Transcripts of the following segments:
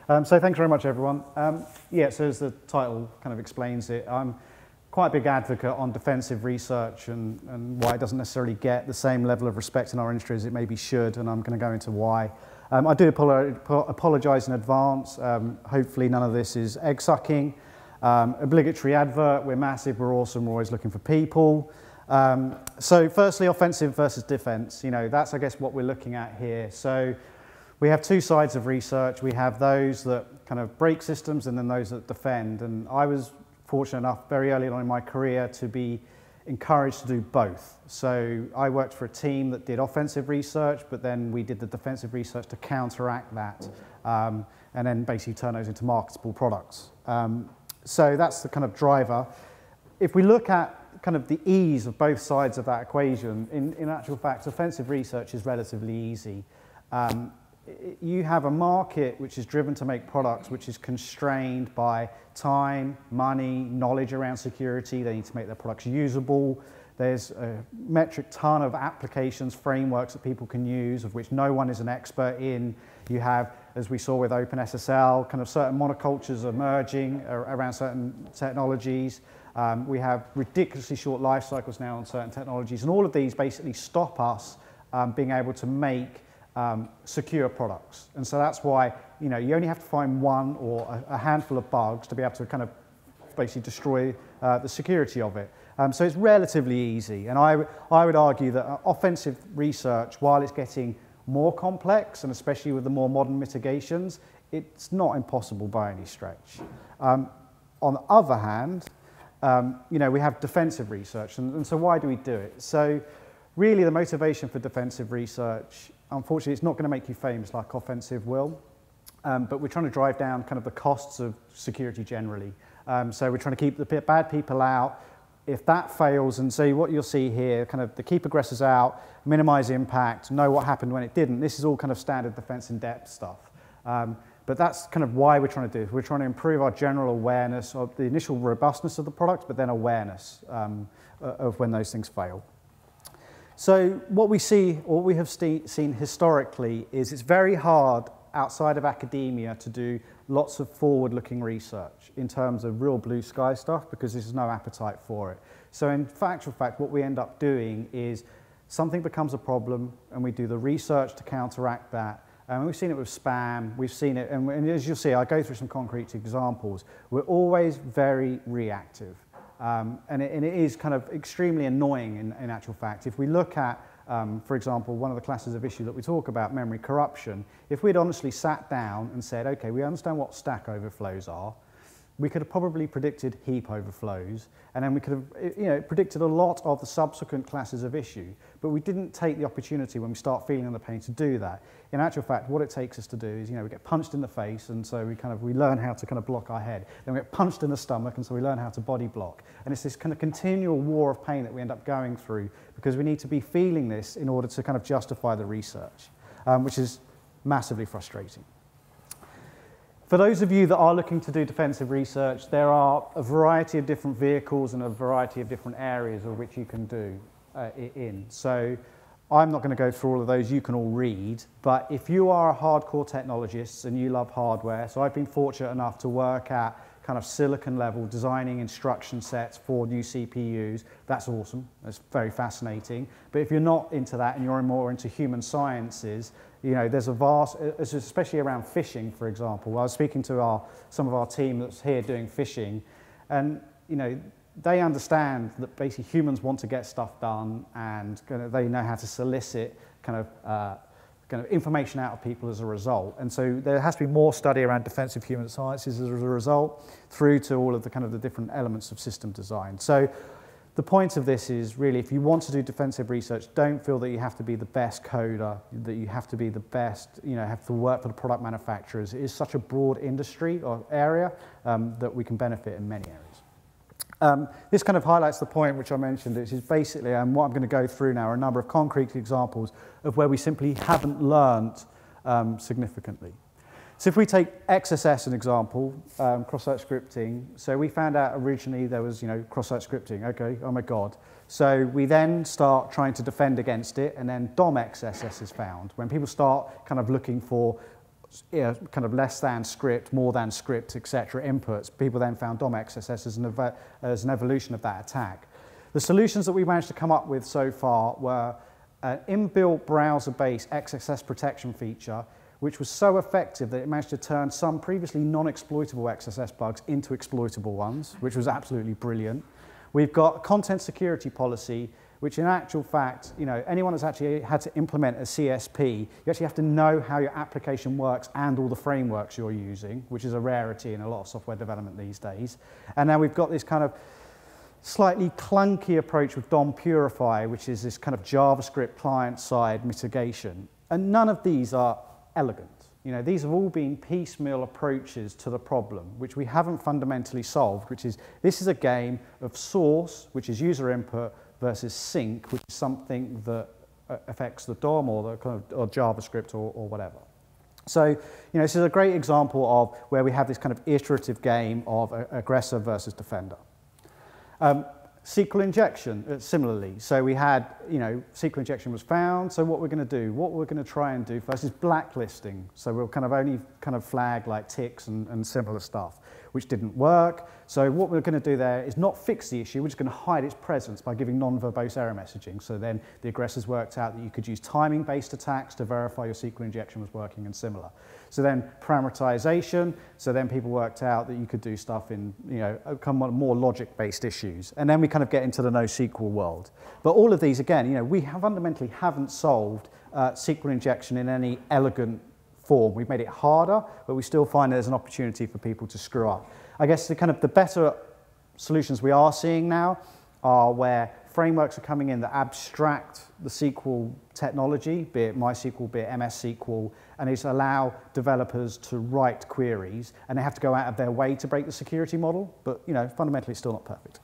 So thanks very much, everyone. Yeah, so as the title kind of explains it, I'm quite a big advocate on defensive research and why it doesn't necessarily get the same level of respect in our industry as it maybe should, and I'm going to go into why. I do apologise in advance. Hopefully none of this is egg-sucking. Obligatory advert, we're massive, we're awesome, we're always looking for people. So firstly, offensive versus defence. You know, that's, I guess, what we're looking at here. So we have two sides of research. We have those that kind of break systems and then those that defend. And I was fortunate enough very early on in my career to be encouraged to do both. So I worked for a team that did offensive research, but then we did the defensive research to counteract that and then basically turn those into marketable products. So that's the kind of driver. If we look at kind of the ease of both sides of that equation, in actual fact, offensive research is relatively easy. You have a market which is driven to make products which is constrained by time, money, knowledge around security. They need to make their products usable. There's a metric ton of applications, frameworks that people can use, of which no one is an expert in. You have, as we saw with OpenSSL, kind of certain monocultures emerging around certain technologies. We have ridiculously short life cycles now on certain technologies, and all of these basically stop us being able to make secure products. And so that's why, you know, you only have to find one or a handful of bugs to be able to kind of basically destroy the security of it. So it's relatively easy. And I would argue that offensive research, while it's getting more complex, and especially with the more modern mitigations, it's not impossible by any stretch. On the other hand, you know, we have defensive research. And so why do we do it? So really the motivation for defensive research, unfortunately, it's not going to make you famous like offensive will, but we're trying to drive down kind of the costs of security generally. So we're trying to keep the bad people out. If that fails, and so what you'll see here, kind of the keep aggressors out, minimize impact, know what happened when it didn't. This is all kind of standard defense in depth stuff. But that's kind of why we're trying to do it. We're trying to improve our general awareness of the initial robustness of the product, but then awareness of when those things fail. So what we see, or what we have seen historically, is it's very hard outside of academia to do lots of forward-looking research in terms of real blue sky stuff because there's no appetite for it. So in factual fact, what we end up doing is something becomes a problem and we do the research to counteract that. And we've seen it with spam, we've seen it, and as you'll see, I go through some concrete examples. We're always very reactive. And it is kind of extremely annoying in actual fact. If we look at, for example, one of the classes of issue that we talk about, memory corruption, if we'd honestly sat down and said, okay, we understand what stack overflows are, we could have probably predicted heap overflows, and then we could have, you know, predicted a lot of the subsequent classes of issue, but we didn't take the opportunity when we start feeling the pain to do that. In actual fact, what it takes us to do is, you know, we get punched in the face, and so we learn how to kind of block our head. Then we get punched in the stomach, and so we learn how to body block. And it's this kind of continual war of pain that we end up going through because we need to be feeling this in order to kind of justify the research, which is massively frustrating. For those of you that are looking to do defensive research, there are a variety of different vehicles and a variety of different areas of which you can do it in. So I'm not going to go through all of those, you can all read, but if you are a hardcore technologist and you love hardware, so I've been fortunate enough to work at kind of silicon level, designing instruction sets for new CPUs, that's awesome, that's very fascinating. But if you're not into that and you're more into human sciences, you know, there's a vast, especially around phishing, for example. I was speaking to some of our team that's here doing phishing, and, you know, they understand that basically humans want to get stuff done, and they know how to solicit kind of information out of people as a result. And so there has to be more study around defensive human sciences as a result, through to all of the kind of the different elements of system design. So the point of this is really, if you want to do defensive research, don't feel that you have to be the best coder, that you have to be the best, you know, have to work for the product manufacturers. It is such a broad industry or area that we can benefit in many areas. This kind of highlights the point which I mentioned, which is basically, and what I'm going to go through now are a number of concrete examples of where we simply haven't learned significantly. So if we take XSS as an example, cross-site scripting, so we found out originally there was, you know, cross-site scripting, okay, oh my God. So we then start trying to defend against it, and then DOM XSS is found. When people start kind of looking for kind of less than script, more than script, etc. inputs. People then found DOM XSS as an evolution of that attack. The solutions that we managed to come up with so far were an inbuilt browser-based XSS protection feature, which was so effective that it managed to turn some previously non-exploitable XSS bugs into exploitable ones, which was absolutely brilliant. We've got a content security policy, which in actual fact, anyone that's actually had to implement a CSP, you actually have to know how your application works and all the frameworks you're using, which is a rarity in a lot of software development these days. And now we've got this kind of slightly clunky approach with DOM Purify, which is this kind of JavaScript client-side mitigation. And none of these are elegant. These have all been piecemeal approaches to the problem, which we haven't fundamentally solved, which is this is a game of source, which is user input, versus sync, which is something that affects the DOM or the kind of or JavaScript or whatever. So, this is a great example of where we have this kind of iterative game of aggressor versus defender. SQL injection, similarly. So we had, SQL injection was found. So what we're going to do, what we're going to try and do first is blacklisting. So we'll kind of only kind of flag like ticks and similar stuff, which didn't work. So what we're going to do there is not fix the issue. We're just going to hide its presence by giving non-verbose error messaging. So then the aggressors worked out that you could use timing-based attacks to verify your SQL injection was working and similar. So then parameterization. So then people worked out that you could do stuff in, more logic-based issues. And then we kind of get into the NoSQL world. But all of these, again, we fundamentally haven't solved SQL injection in any elegant form. We've made it harder, but we still find there's an opportunity for people to screw up. I guess the better solutions we are seeing now are where frameworks are coming in that abstract the SQL technology, be it MySQL, be it MS SQL, and just allow developers to write queries, and they have to go out of their way to break the security model, but fundamentally it's still not perfect.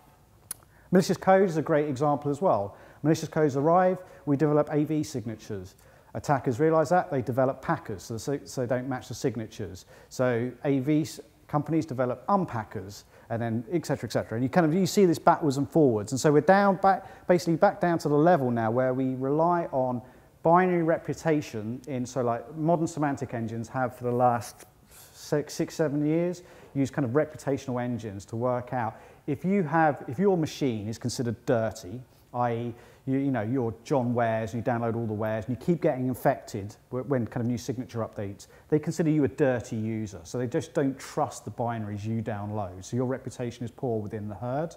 Malicious code is a great example as well. Malicious codes arrive, we develop AV signatures. Attackers realize that, they develop packers, so they don't match the signatures. So AV companies develop unpackers, and then et cetera, et cetera. And you see this backwards and forwards. And so we're basically back down to the level now where we rely on binary reputation so like modern semantic engines have for the last 6-7 years used kind of reputational engines to work out if your machine is considered dirty, i.e. you're John Wares and you download all the wares and you keep getting infected when kind of new signature updates, they consider you a dirty user. So they just don't trust the binaries you download. So your reputation is poor within the herd.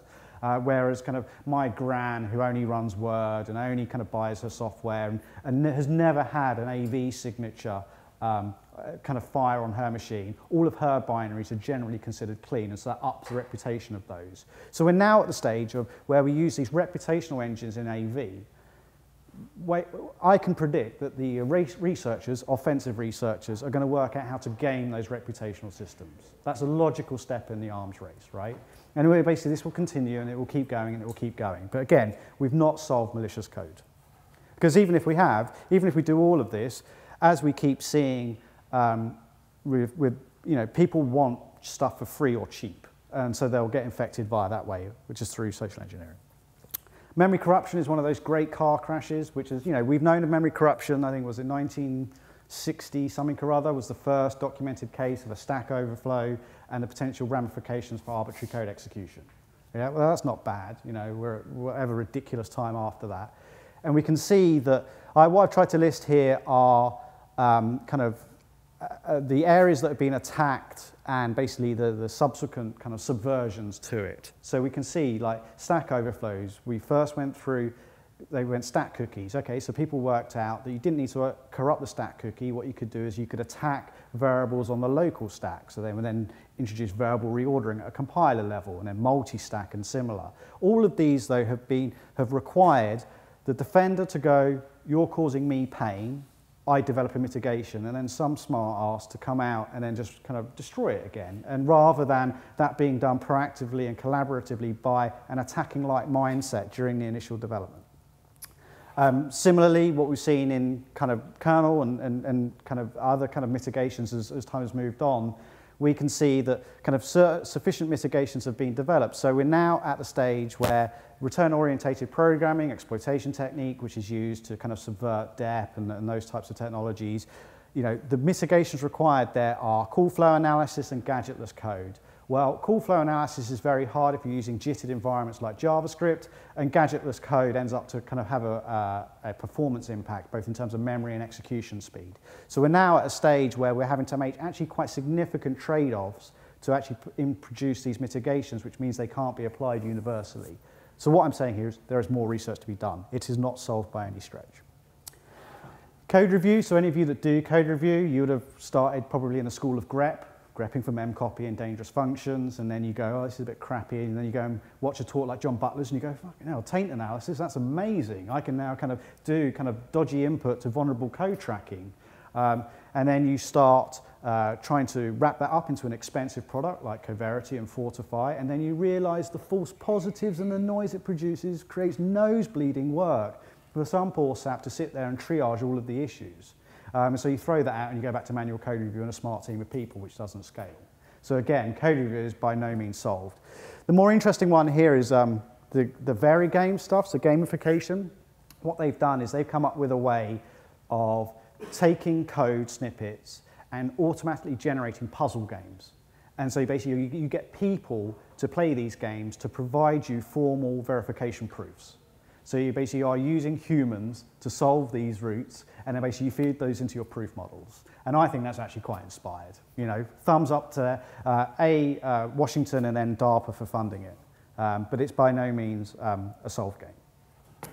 Whereas kind of my gran who only runs Word and only kind of buys her software and has never had an AV signature kind of fire on her machine, all of her binaries are generally considered clean, and so that ups the reputation of those. So we're now at the stage of where we use these reputational engines in AV. I can predict that the researchers, offensive researchers, are going to work out how to game those reputational systems. That's a logical step in the arms race, right? Anyway, basically this will continue and it will keep going and it will keep going. But again, we've not solved malicious code. Because even if we do all of this, as we keep seeing people want stuff for free or cheap, and so they'll get infected via that way, which is through social engineering. Memory corruption is one of those great car crashes, which is, we've known of memory corruption, I think was in 1960 something or other, was the first documented case of a stack overflow and the potential ramifications for arbitrary code execution. Yeah, well, that's not bad, we're at whatever ridiculous time after that. And we can see that what I've tried to list here are the areas that have been attacked and basically the subsequent kind of subversions to it. So we can see like stack overflows. We first went through, they went stack cookies. Okay, so people worked out that you didn't need to corrupt the stack cookie. What you could do is you could attack variables on the local stack. So they would then introduce variable reordering at a compiler level and then multi-stack and similar. All of these though have required the defender to go, you're causing me pain, I develop a mitigation, and then some smart arse to come out and then just kind of destroy it again. And rather than that being done proactively and collaboratively by an attacking-like mindset during the initial development. Similarly, what we've seen in kind of kernel and kind of other kind of mitigations as time has moved on, we can see that kind of sufficient mitigations have been developed. So we're now at the stage where return-orientated programming, exploitation technique, which is used to kind of subvert DEP and those types of technologies, you know, the mitigations required there are call flow analysis and gadgetless code. Well, call flow analysis is very hard if you're using jittered environments like JavaScript, and gadgetless code ends up to kind of have a performance impact, both in terms of memory and execution speed. So we're now at a stage where we're having to make actually quite significant trade-offs to actually produce these mitigations, which means they can't be applied universally. So what I'm saying here is there is more research to be done. It is not solved by any stretch. Code review, so any of you that do code review, you would have started probably in the school of grepping for memcopy and dangerous functions, and then you go, oh, this is a bit crappy, and then you go and watch a talk like John Butler's, and you go, fucking hell, taint analysis, that's amazing. I can now kind of do kind of dodgy input to vulnerable code tracking. And then you start trying to wrap that up into an expensive product like Coverity and Fortify, and then you realize the false positives and the noise it produces creates nose-bleeding work for some poor sap to sit there and triage all of the issues. So you throw that out and you go back to manual code review and a smart team of people, which doesn't scale. So again, code review is by no means solved. The more interesting one here is the very game stuff, so gamification. What they've done is they've come up with a way of taking code snippets and automatically generating puzzle games. And so basically you get people to play these games to provide you formal verification proofs. So you basically are using humans to solve these routes, and then basically you feed those into your proof models. And I think that's actually quite inspired. You know, thumbs up to Washington and then DARPA for funding it. But it's by no means a solved game.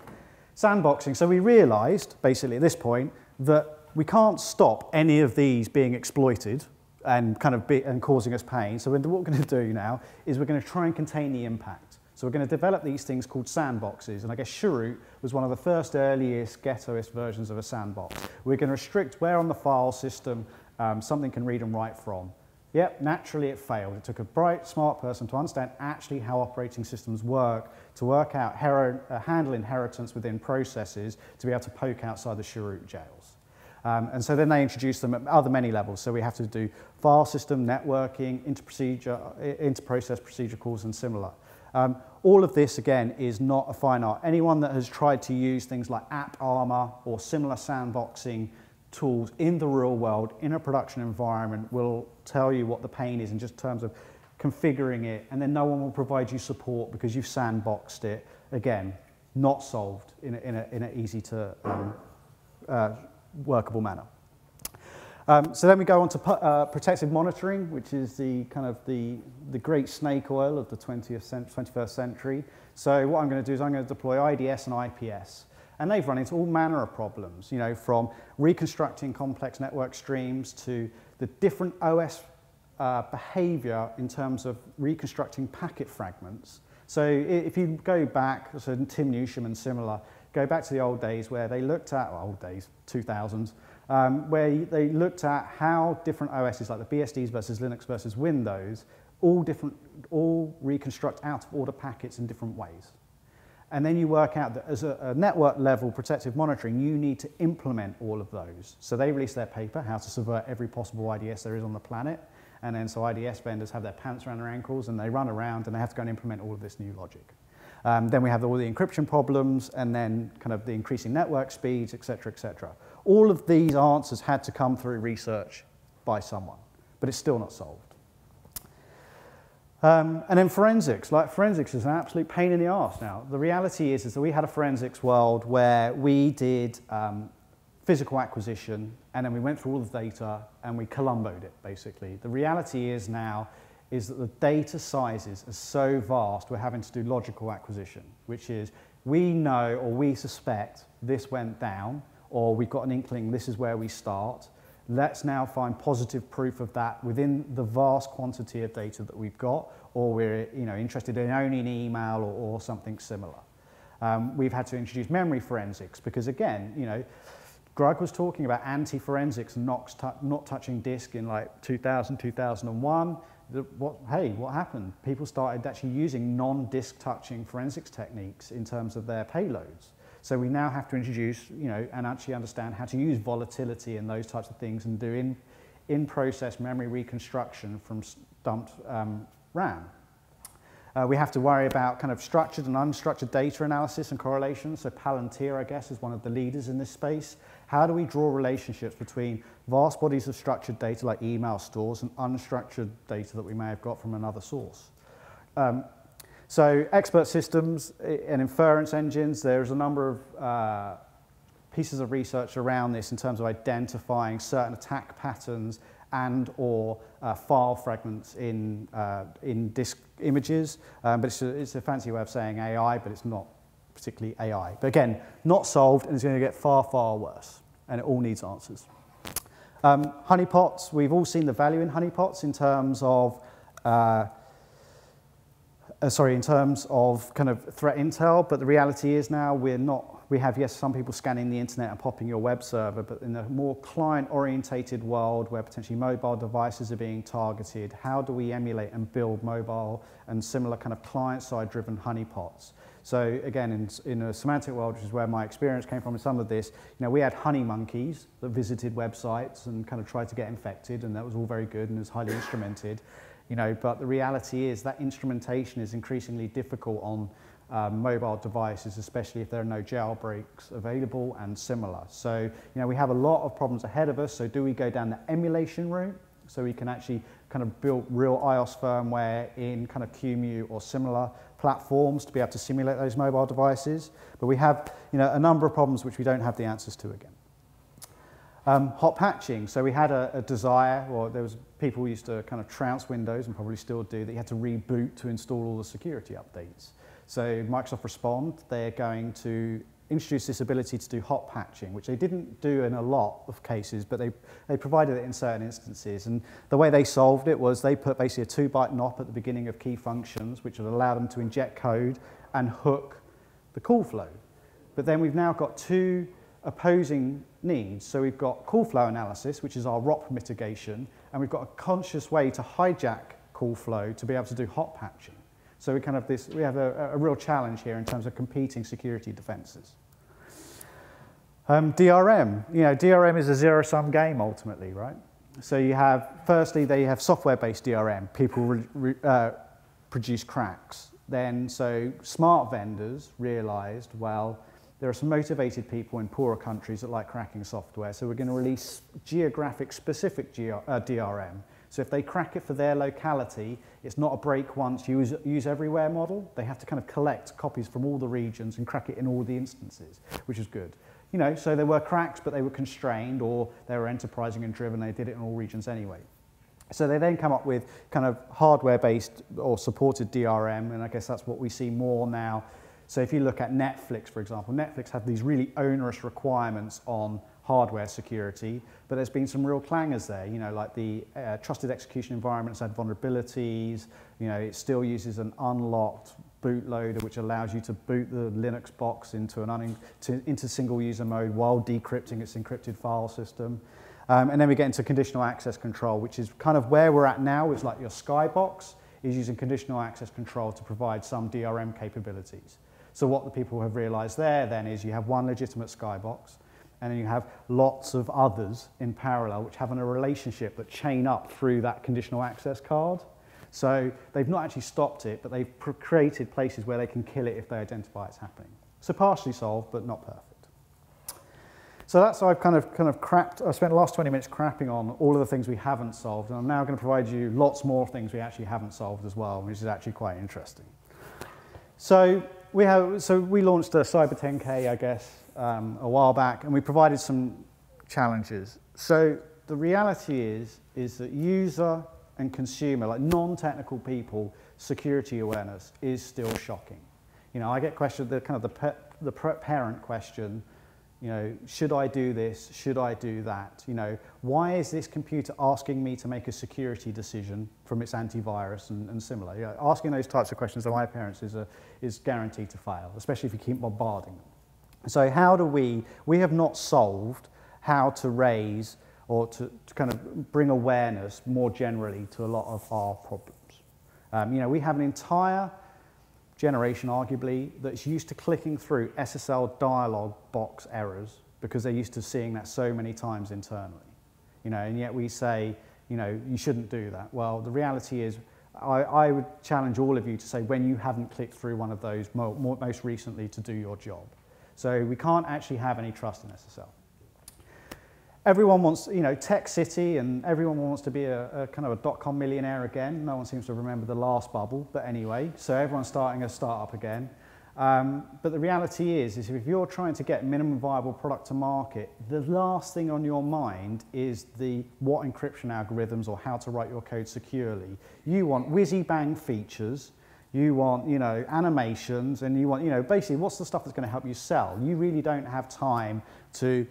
Sandboxing. So we realized, basically at this point, that we can't stop any of these being exploited and kind of and causing us pain. So what we're going to do now is we're going to try and contain the impact. So we're going to develop these things called sandboxes, and I guess Chroot was one of the first earliest ghettoist versions of a sandbox. We're going to restrict where on the file system something can read and write from. Yep, naturally it failed. It took a bright, smart person to understand actually how operating systems work, to work out handle inheritance within processes, to be able to poke outside the Chroot jails. And so then they introduced them at many levels. So we have to do file system, networking, inter-process procedure calls, and similar. All of this, again, is not a fine art. Anyone that has tried to use things like App Armor or similar sandboxing tools in the real world, in a production environment, will tell you what the pain is in just terms of configuring it, and then no one will provide you support because you've sandboxed it. Again, not solved in an easy to workable manner. So then we go on to protective monitoring, which is the kind of the great snake oil of the 21st century. So what I'm going to do is I'm going to deploy IDS and IPS. And they've run into all manner of problems, you know, from reconstructing complex network streams to the different OS behavior in terms of reconstructing packet fragments. So if you go back, so Tim Newsham and similar, go back to the old days where they looked at, well, old days, 2000s, where they looked at how different OSs like the Bsides versus Linux versus Windows, all reconstruct out of order packets in different ways. And then you work out that as a network level protective monitoring, you need to implement all of those. So they released their paper, how to subvert every possible IDS there is on the planet. And then so IDS vendors have their pants around their ankles and they run around and they have to go and implement all of this new logic. Then we have all the encryption problems and then kind of the increasing network speeds, et cetera, et cetera. All of these answers had to come through research by someone, but it's still not solved. And then forensics. Like, forensics is an absolute pain in the arse now. The reality is that we had a forensics world where we did physical acquisition, and then we went through all the data and we Columboed it, basically. The reality is now is that the data sizes are so vast, we're having to do logical acquisition, which is we know or we suspect this went down, or we've got an inkling this is where we start. Let's now find positive proof of that within the vast quantity of data that we've got, or we're interested in only an email or something similar. We've had to introduce memory forensics because, again, Greg was talking about anti-forensics and not touching disk in like 2000, 2001. What happened? People started actually using non-disk touching forensics techniques in terms of their payloads. So we now have to introduce, and actually understand how to use volatility and those types of things and do in-process memory reconstruction from dumped RAM. We have to worry about kind of structured and unstructured data analysis and correlation. So Palantir, I guess, is one of the leaders in this space. How do we draw relationships between vast bodies of structured data like email stores and unstructured data that we may have got from another source? So expert systems and inference engines, there's a number of pieces of research around this in terms of identifying certain attack patterns and or file fragments in disk images. But it's a fancy way of saying AI, but it's not particularly AI. But again, not solved, and it's going to get far, far worse. And it all needs answers. Honeypots, we've all seen the value in honeypots in terms of in terms of kind of threat intel, but the reality is now we have, yes, some people scanning the internet and popping your web server, but in a more client-orientated world where potentially mobile devices are being targeted, how do we emulate and build mobile and similar kind of client-side driven honeypots? So again, in a semantic world, which is where my experience came from in some of this, we had honey monkeys that visited websites and kind of tried to get infected, and that was all very good and was highly instrumented. But the reality is that instrumentation is increasingly difficult on mobile devices, especially if there are no jailbreaks available and similar. So, we have a lot of problems ahead of us. So do we go down the emulation route so we can actually kind of build real iOS firmware in kind of QEMU or similar platforms to be able to simulate those mobile devices? But we have, a number of problems which we don't have the answers to again. Hot patching, so we had a desire, or there was people who used to kind of trounce Windows and probably still do, that you had to reboot to install all the security updates. So Microsoft Respond, they're going to introduce this ability to do hot patching, which they didn't do in a lot of cases, but they provided it in certain instances. And the way they solved it was they put basically a 2-byte NOP at the beginning of key functions, which would allow them to inject code and hook the call flow. But then we've now got two opposing needs. So we've got call flow analysis, which is our ROP mitigation, and we've got a conscious way to hijack call flow to be able to do hot patching. So we have a real challenge here in terms of competing security defenses. DRM, DRM is a zero-sum game ultimately, right? So you have, firstly, they have software-based DRM. People produce cracks. Then, so smart vendors realized, well, there are some motivated people in poorer countries that like cracking software, so we're going to release geographic-specific DRM. So if they crack it for their locality, it's not a break once, use everywhere model. They have to kind of collect copies from all the regions and crack it in all the instances, which is good. So there were cracks, but they were constrained, or they were enterprising and driven. They did it in all regions anyway. So they then come up with kind of hardware-based or supported DRM, and I guess that's what we see more now. So if you look at Netflix, for example, Netflix have these really onerous requirements on hardware security, but there's been some real clangers there, like the trusted execution environments had vulnerabilities, it still uses an unlocked bootloader, which allows you to boot the Linux box into into single user mode while decrypting its encrypted file system. And then we get into conditional access control, which is kind of where we're at now. It's like your Skybox is using conditional access control to provide some DRM capabilities. So what the people have realized there then is you have one legitimate Skybox, and then you have lots of others in parallel which have a relationship that chain up through that conditional access card. So they've not actually stopped it, but they've created places where they can kill it if they identify it's happening. So partially solved, but not perfect. So that's how I've kind of crapped. I spent the last 20 minutes crapping on all of the things we haven't solved, and I'm now going to provide you lots more things we actually haven't solved as well, which is actually quite interesting. So we launched a Cyber 10K, I guess, a while back, and we provided some challenges. So the reality is that user and consumer, like non-technical people, security awareness is still shocking. I get questioned, the parent question, should I do this? Should I do that? Why is this computer asking me to make a security decision from its antivirus and similar? Asking those types of questions to my parents is guaranteed to fail, especially if you keep bombarding them. So how do we have not solved how to raise or to kind of bring awareness more generally to a lot of our problems. We have an entire generation, arguably, that's used to clicking through SSL dialog box errors because they're used to seeing that so many times internally. And yet we say, you shouldn't do that. Well, the reality is I would challenge all of you to say when you haven't clicked through one of those most recently to do your job. So we can't actually have any trust in SSL. Everyone wants, tech city, and everyone wants to be a kind of a dot-com millionaire again. No one seems to remember the last bubble, but anyway, so everyone's starting a startup again. But the reality is if you're trying to get minimum viable product to market, the last thing on your mind is what encryption algorithms or how to write your code securely. You want whizzy-bang features, you want, animations, and you want, basically what's the stuff that's going to help you sell? You really don't have time to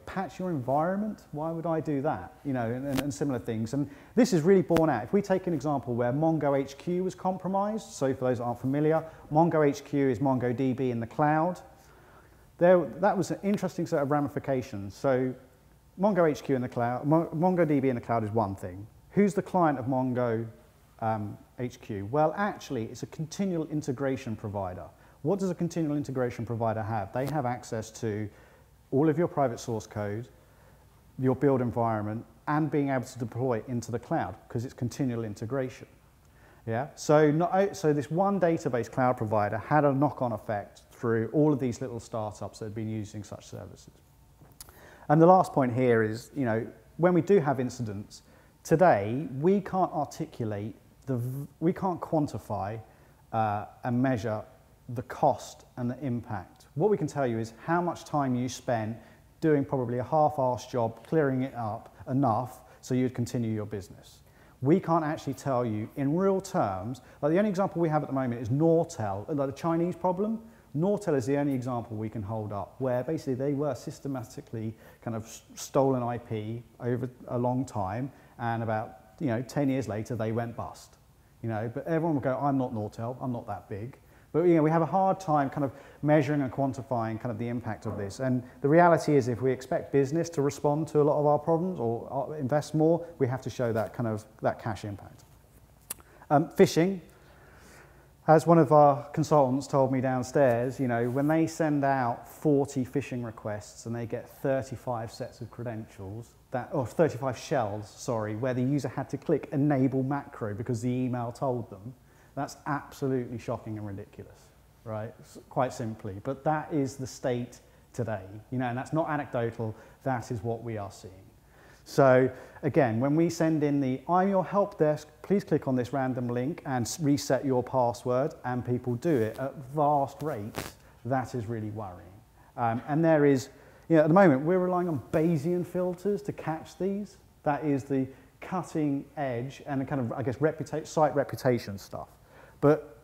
patch your environment. Why would I do that? And similar things. And this is really borne out. If we take an example where Mongo HQ was compromised, so for those that aren't familiar, Mongo HQ is MongoDB in the cloud. That was an interesting set of ramifications. So Mongo HQ in the cloud, MongoDB in the cloud is one thing. Who's the client of Mongo HQ? Well, actually, it's a continual integration provider. What does a continual integration provider have? They have access to all of your private source code, your build environment, and being able to deploy it into the cloud because it's continual integration. Yeah. So this one database cloud provider had a knock-on effect through all of these little startups that had been using such services. And the last point here is, when we do have incidents, today we can't articulate we can't quantify and measure the cost and the impact. What we can tell you is how much time you spent doing probably a half-assed job, clearing it up enough so you'd continue your business. We can't actually tell you in real terms, like the only example we have at the moment is Nortel, like the Chinese problem. Nortel is the only example we can hold up where basically they were systematically kind of stolen IP over a long time, and about 10 years later they went bust. But everyone will go, I'm not Nortel, I'm not that big. But we have a hard time kind of measuring and quantifying kind of the impact of this. And the reality is if we expect business to respond to a lot of our problems or invest more, we have to show that kind of cash impact. Phishing, as one of our consultants told me downstairs, when they send out 40 phishing requests and they get 35 sets of credentials, or 35 shells, sorry, where the user had to click enable macro because the email told them, that's absolutely shocking and ridiculous, right? Quite simply. But that is the state today, and that's not anecdotal, that is what we are seeing. So again, when we send in I'm your help desk, please click on this random link and reset your password, and people do it at vast rates, that is really worrying. And there is, at the moment, we're relying on Bayesian filters to catch these. That is the cutting edge and the kind of, I guess, site reputation stuff. But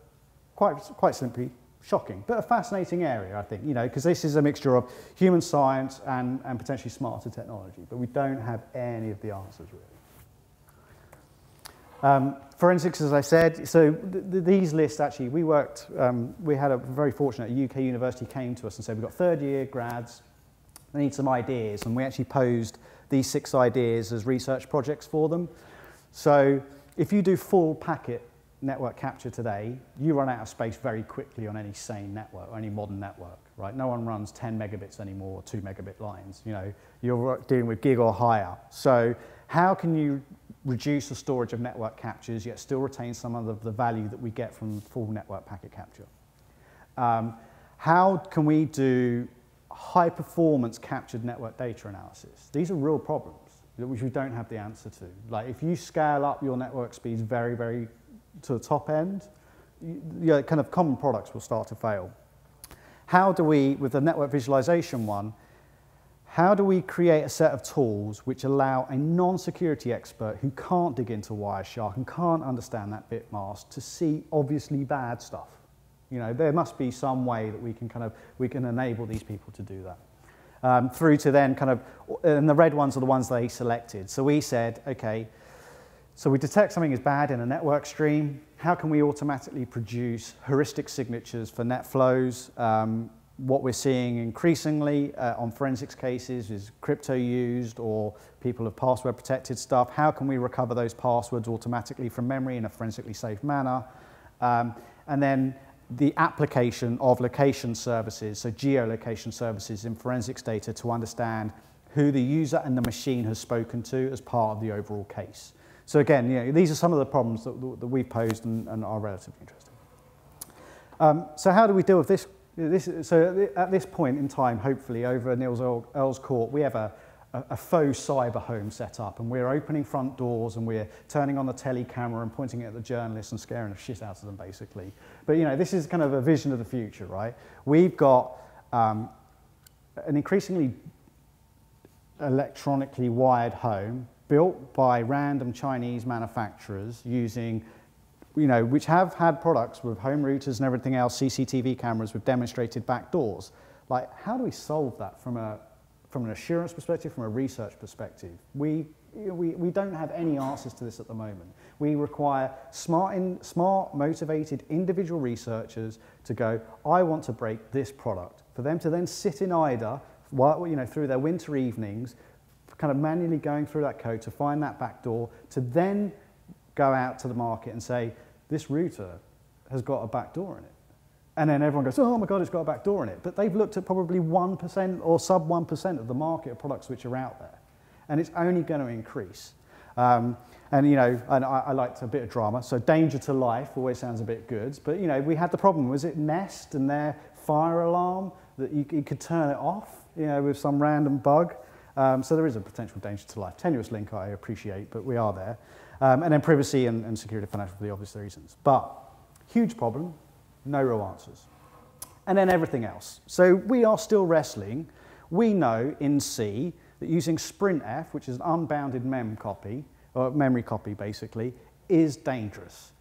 quite simply, shocking. But a fascinating area, I think, because this is a mixture of human science and potentially smarter technology. But we don't have any of the answers, really. Forensics, as I said, so these lists actually, we had a very fortunate UK university came to us and said, we've got third-year grads, they need some ideas, and we actually posed these 6 ideas as research projects for them. So if you do full packet network capture today, you run out of space very quickly on any sane network, or any modern network, right? No one runs 10 megabits anymore, or 2 megabit lines, you're dealing with gig or higher. So how can you reduce the storage of network captures, yet still retain some of the value that we get from full network packet capture? How can we do high performance captured network data analysis? These are real problems which we don't have the answer to. Like if you scale up your network speeds very, very to the top end, kind of common products will start to fail. How do we, with the network visualization one, how do we create a set of tools which allow a non-security expert who can't dig into Wireshark and can't understand that bit mask to see obviously bad stuff? There must be some way that we can enable these people to do that. Through to then and the red ones are the ones they selected. So we said, okay, so we detect something is bad in a network stream. How can we automatically produce heuristic signatures for net flows? What we're seeing increasingly on forensics cases is crypto used, or people have password protected stuff. How can we recover those passwords automatically from memory in a forensically safe manner? And then the application of location services, so geolocation services in forensics data to understand who the user and the machine has spoken to as part of the overall case. So again, these are some of the problems that we've posed and are relatively interesting. So how do we deal with this? So at this point in time, hopefully over Niels Earl's court, we have a faux cyber home set up, and we're opening front doors and we're turning on the telly camera and pointing it at the journalists and scaring the shit out of them, basically. But this is kind of a vision of the future, right? We've got an increasingly electronically wired home built by random Chinese manufacturers using, which have had products with home routers and everything else, CCTV cameras with demonstrated back doors. Like, how do we solve that from an assurance perspective, from a research perspective? We don't have any answers to this at the moment. We require smart, motivated individual researchers to go, I want to break this product. For them to then sit in IDA, through their winter evenings, kind of manually going through that code to find that back door, to then go out to the market and say, this router has got a back door in it. And then everyone goes, oh my God, it's got a back door in it. But they've looked at probably 1% or sub 1% of the market of products which are out there. And it's only going to increase. And I liked a bit of drama. So danger to life always sounds a bit good. But we had the problem, was it Nest and their fire alarm that you could turn it off, with some random bug. So there is a potential danger to life. Tenuous link I appreciate, but we are there. And then privacy and security financial for the obvious reasons. But huge problem. No real answers. And then everything else. So we are still wrestling. We know in C that using sprintf, which is an unbounded memory copy basically, is dangerous.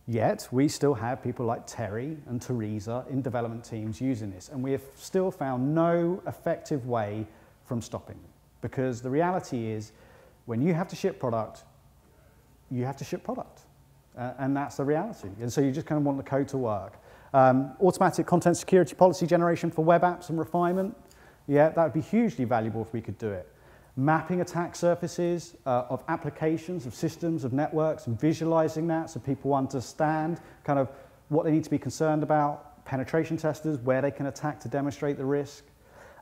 Yet we still have people like Terry and Teresa in development teams using this, and we have still found no effective way from stopping them. Because the reality is, when you have to ship product, you have to ship product. And that's the reality. And so you just kind of want the code to work. Automatic content security policy generation for web apps and refinement. Yeah, that would be hugely valuable if we could do it. Mapping attack surfaces of applications, of systems, of networks, and visualizing that so people understand kind of what they need to be concerned about. Penetration testers, where they can attack to demonstrate the risk.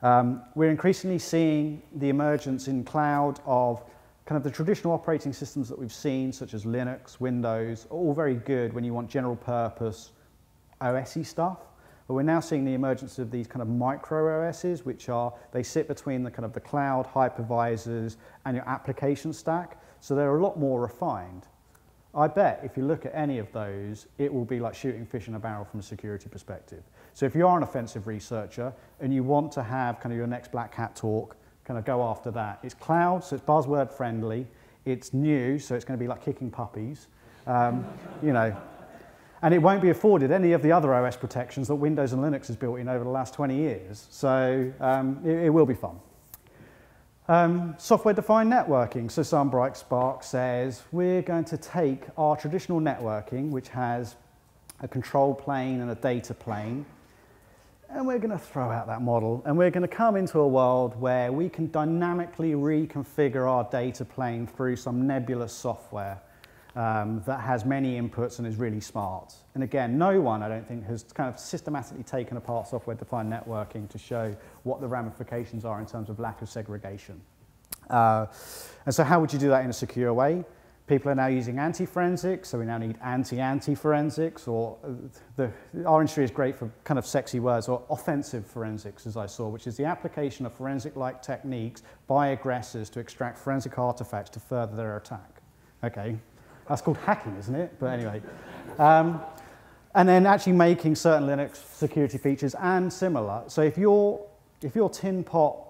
We're increasingly seeing the emergence in cloud of kind of the traditional operating systems that we've seen, such as Linux, Windows, all very good when you want general purpose OS-y stuff. But we're now seeing the emergence of these kind of micro OSs, which they sit between the kind of the cloud hypervisors and your application stack. So they're a lot more refined. I bet if you look at any of those, it will be like shooting fish in a barrel from a security perspective. So if you are an offensive researcher and you want to have kind of your next Black Hat talk, kind of go after that. It's cloud, so it's buzzword friendly. It's new, so it's going to be like kicking puppies. And it won't be afforded any of the other OS protections that Windows and Linux has built in over the last 20 years. So it will be fun. Software-defined networking. So Sunbright Spark says, we're going to take our traditional networking, which has a control plane and a data plane, and we're going to throw out that model, and we're going to come into a world where we can dynamically reconfigure our data plane through some nebulous software that has many inputs and is really smart. And again, no one, I don't think, has kind of systematically taken apart software-defined networking to show what the ramifications are in terms of lack of segregation. And so how would you do that in a secure way? People are now using anti-forensics, so we now need anti-anti-forensics, or our industry is great for kind of sexy words, or offensive forensics, as I saw, which is the application of forensic-like techniques by aggressors to extract forensic artifacts to further their attack. Okay, that's called hacking, isn't it? But anyway. And then actually making certain Linux security features and similar. So if you're tin pot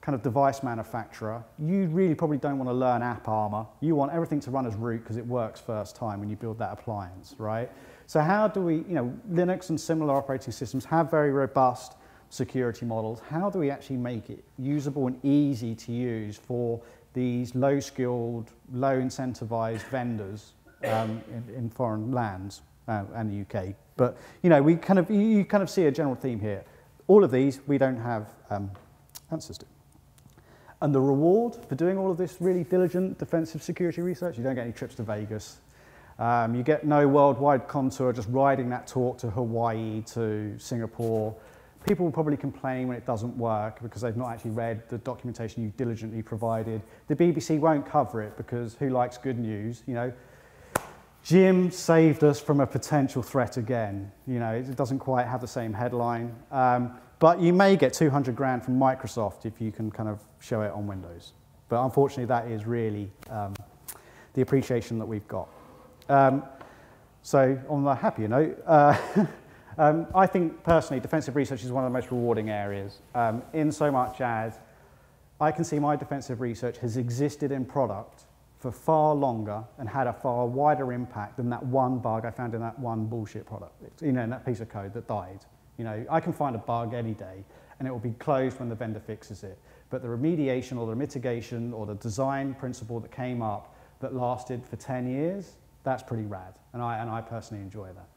kind of device manufacturer, you really probably don't want to learn app armor. You want everything to run as root because it works first time when you build that appliance, right? So how do we, Linux and similar operating systems have very robust security models. How do we actually make it usable and easy to use for these low-skilled, low-incentivized vendors in foreign lands and the UK? But you kind of see a general theme here. All of these we don't have answers to. And the reward for doing all of this really diligent defensive security research, you don't get any trips to Vegas. You get no worldwide contour just riding that talk to Hawaii, to Singapore. People will probably complain when it doesn't work because they've not actually read the documentation you diligently provided. The BBC won't cover it because who likes good news, you know? Jim saved us from a potential threat again. You know, it doesn't quite have the same headline. But you may get 200 grand from Microsoft if you can kind of show it on Windows. But unfortunately, that is really the appreciation that we've got. So on a happier note, I think personally defensive research is one of the most rewarding areas, in so much as I can see my defensive research has existed in product for far longer and had a far wider impact than that one bug I found in that one bullshit product, you know, in that piece of code that died. You know, I can find a bug any day and it will be closed when the vendor fixes it. But the remediation or the mitigation or the design principle that came up that lasted for 10 years, that's pretty rad. And I personally enjoy that.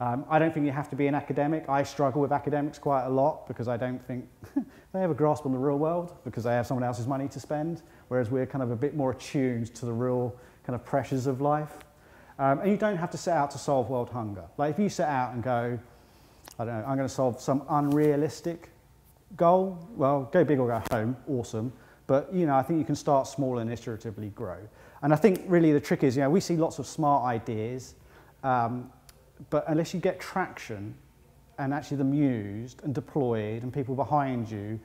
I don't think you have to be an academic. I struggle with academics quite a lot because I don't think they have a grasp on the real world because they have someone else's money to spend, whereas we're kind of a bit more attuned to the real kind of pressures of life. And you don't have to set out to solve world hunger. Like if you set out and go, I don't know, I'm going to solve some unrealistic goal, well, go big or go home, awesome. But, you know, I think you can start small and iteratively grow. And I think really the trick is, you know, we see lots of smart ideas, but unless you get traction and actually them used and deployed and people behind you,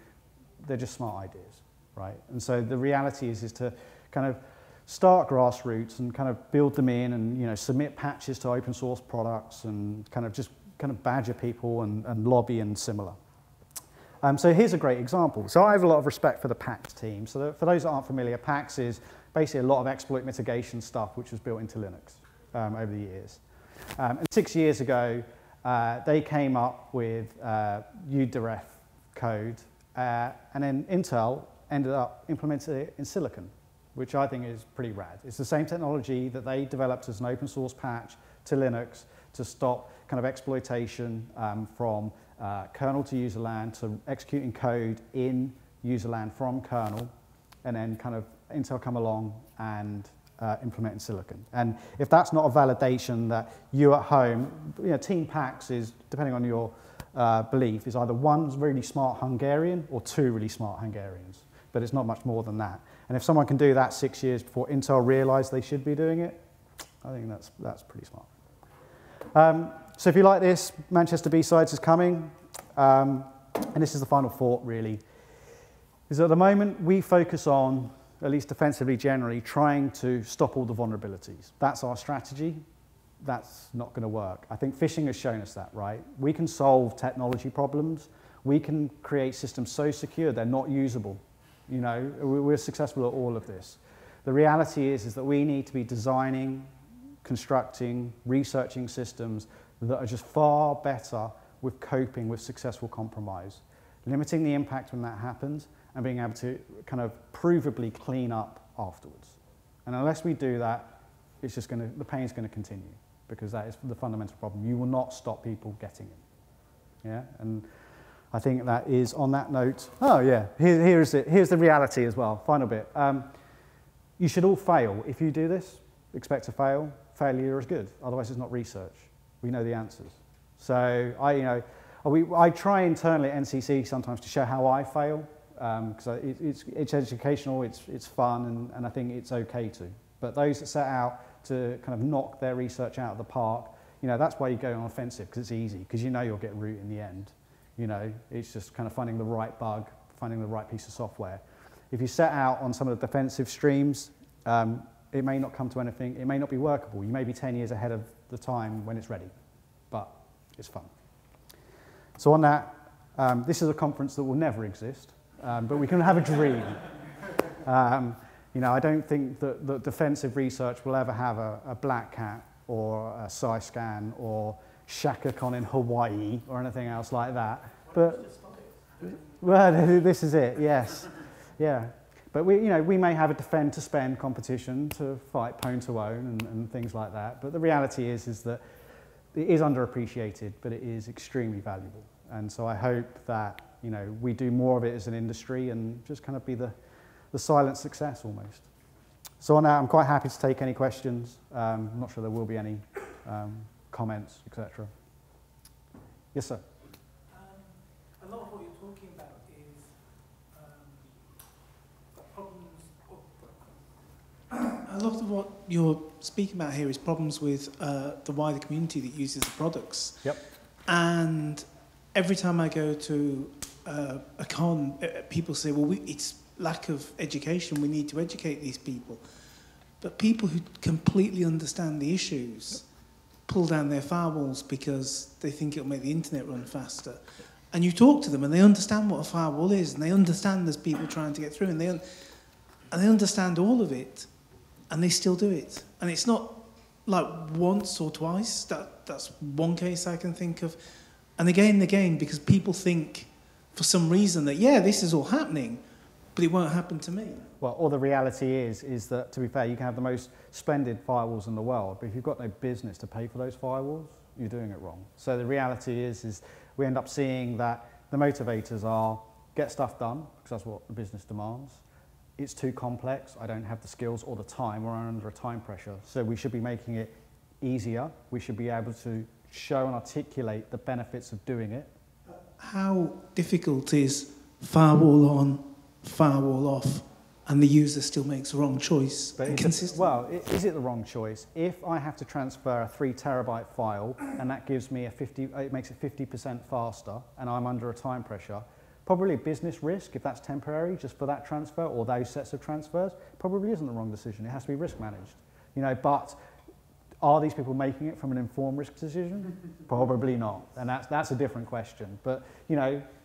they're just smart ideas, right? And so the reality is to kind of start grassroots and kind of build them in and, you know, submit patches to open source products and kind of just kind of badger people and lobby and similar. So here's a great example. So I have a lot of respect for the Pact team. So for those that aren't familiar, Pact is basically a lot of exploit mitigation stuff which was built into Linux over the years. And 6 years ago, they came up with UDRF code, and then Intel ended up implementing it in Silicon, which I think is pretty rad. It's the same technology that they developed as an open source patch to Linux to stop kind of exploitation from kernel to user land to executing code in user land from kernel, and then kind of Intel come along and implement in Silicon. And if that's not a validation that you at home, you know, Team Pact is, depending on your belief, is either one really smart Hungarian or two really smart Hungarians. But it's not much more than that. And if someone can do that 6 years before Intel realized they should be doing it, I think that's pretty smart. So if you like this, Manchester Bsides is coming. And this is the final thought, really, is at the moment we focus on, at least defensively generally, trying to stop all the vulnerabilities. That's our strategy. That's not going to work. I think phishing has shown us that, right? We can solve technology problems. We can create systems so secure they're not usable. You know, we're successful at all of this. The reality is that we need to be designing, constructing, researching systems that are just far better with coping with successful compromise, limiting the impact when that happens, and being able to kind of provably clean up afterwards. And unless we do that, it's just the pain's going to continue, because that is the fundamental problem. You will not stop people getting it. Yeah, and I think that is on that note. Oh yeah, here's it. Here's the reality as well. Final bit. You should all fail. If you do this, expect to fail. Failure is good. Otherwise, it's not research. We know the answers. So I try internally at NCC sometimes to show how I fail, because it's educational, it's fun, and I think it's okay to. But those that set out to kind of knock their research out of the park, you know, that's why you go on offensive, because it's easy, because you know you'll get root in the end. You know, it's just kind of finding the right bug, finding the right piece of software. If you set out on some of the defensive streams, it may not come to anything, it may not be workable. You may be 10 years ahead of the time when it's ready, but it's fun. So on that, this is a conference that will never exist, but we can have a dream. You know, I don't think that defensive research will ever have a Black Hat or a SciScan or ShakaCon in Hawaii or anything else like that. But well, this is it. Yes, yeah. But we may have a defend to spend competition to fight pwn to own and things like that. But the reality is that it is underappreciated, but it is extremely valuable. And so I hope that we do more of it as an industry and just kind of be the silent success almost. So on that, I'm quite happy to take any questions. I'm not sure there will be any comments, etc. Yes, sir. A A lot of what you're speaking about here is problems with the wider community that uses the products. Yep. And every time I go to a con, people say, well, it's lack of education. We need to educate these people. But people who completely understand the issues pull down their firewalls because they think it'll make the internet run faster. And you talk to them and they understand what a firewall is, and they understand there's people trying to get through, and they understand all of it, and they still do it. And it's not like once or twice. That's one case I can think of. And again, because people think for some reason that, yeah, this is all happening, but it won't happen to me. Well, or the reality is that, to be fair, you can have the most splendid firewalls in the world, but if you've got no business to pay for those firewalls, you're doing it wrong. So the reality is we end up seeing that the motivators are get stuff done, because that's what the business demands. It's too complex, I don't have the skills or the time, we're under a time pressure. So we should be making it easier. We should be able to show and articulate the benefits of doing it. How difficult is firewall on, firewall off, and the user still makes the wrong choice? Well, is it the wrong choice? If I have to transfer a 3 terabyte file and that gives me it makes it 50% faster, and I'm under a time pressure, probably a business risk if that's temporary, just for that transfer or those sets of transfers, probably isn't the wrong decision. It has to be risk managed, But are these people making it from an informed risk decision? Probably not, and that's a different question. But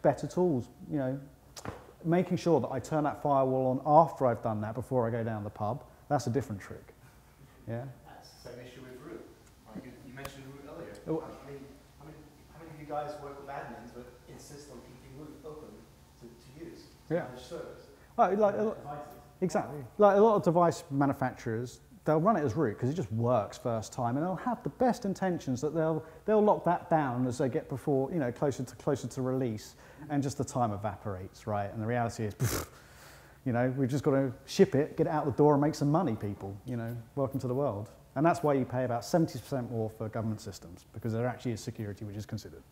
better tools, making sure that I turn that firewall on after I've done that before I go down the pub, that's a different trick. Yeah. That's the same issue with root. You mentioned root earlier. Oh. I mean, how many of you guys work with admins but insist on keeping root open to use? Yeah. Manage servers. Exactly. Like a lot of device manufacturers, they'll run it as root because it just works first time, and they'll have the best intentions that they'll lock that down as they get before closer to release, and just the time evaporates, right? And the reality is, we've just got to ship it, get it out the door, and make some money, people. Welcome to the world. And that's why you pay about 70% more for government systems, because there actually is security which is considered.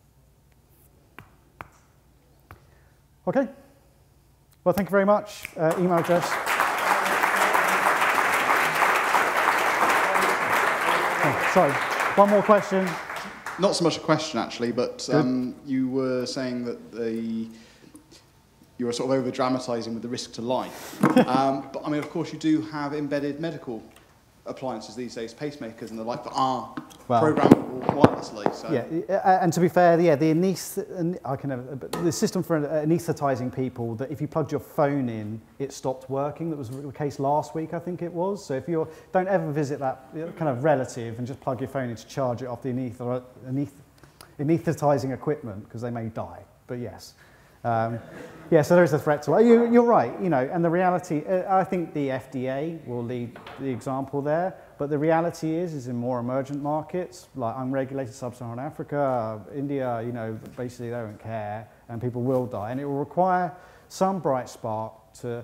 Okay. Well, thank you very much. Email address. Sorry, one more question. Not so much a question, actually, but you were saying that you were sort of over-dramatising with the risk to life. But, I mean, of course, you do have embedded medical appliances these days, pacemakers and the like, that are programmable wirelessly. So. Yeah, and to be fair, the system for anaesthetising people, that if you plugged your phone in, it stopped working. That was the case last week, I think it was. So if don't ever visit that kind of relative and just plug your phone in to charge it off the anaesthetising equipment, because they may die. But yes. So there is a threat to it. You're right, and the reality, I think the FDA will lead the example there, but the reality is in more emergent markets, like unregulated sub-Saharan Africa, India, basically they don't care, and people will die, and it will require some bright spark to,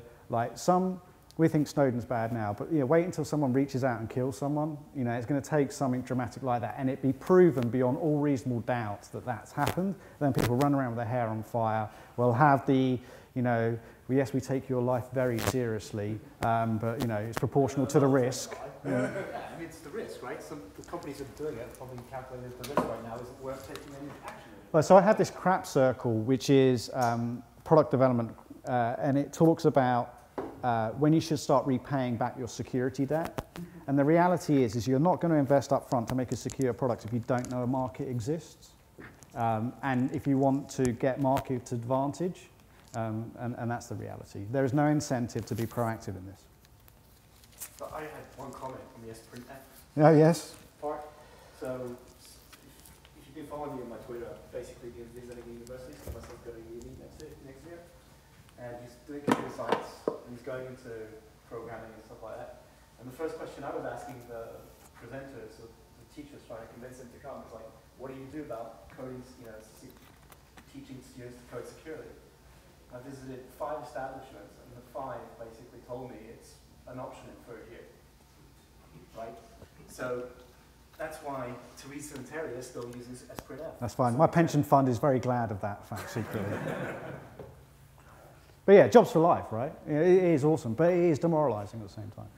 we think Snowden's bad now, but wait until someone reaches out and kills someone. It's going to take something dramatic like that, and it be proven beyond all reasonable doubt that that's happened. Then people run around with their hair on fire. We'll have the, yes, we take your life very seriously, but it's proportional to the risk. I mean, it's the risk, right? Some the companies that are doing it probably calculated the risk right now isn't worth taking any action. Well, so I have this crap circle, which is product development, and it talks about when you should start repaying back your security debt. And the reality is you're not going to invest up front to make a secure product if you don't know a market exists. And if you want to get market advantage, and that's the reality. There is no incentive to be proactive in this. So I had one comment on the Sprint F. Oh, yes. Part. So if you've been following me on my Twitter, basically he's visiting universities, so myself going to uni next year. And he's doing computer science, and he's going into programming and stuff like that. And the first question I was asking the presenters, or the teachers trying to convince them to come, is like, what do you do about coding, teaching students to code securely? I visited 5 establishments, and the 5 basically told me it's an option in 3rd year, right? So that's why Teresa and Terry are still using Sprint F. That's fine. My pension fund is very glad of that fact, secretly. But yeah, jobs for life, right? It is awesome, but it is demoralising at the same time.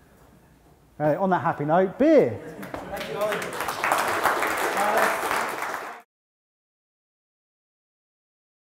On that happy note, beer. Thank you, Ollie.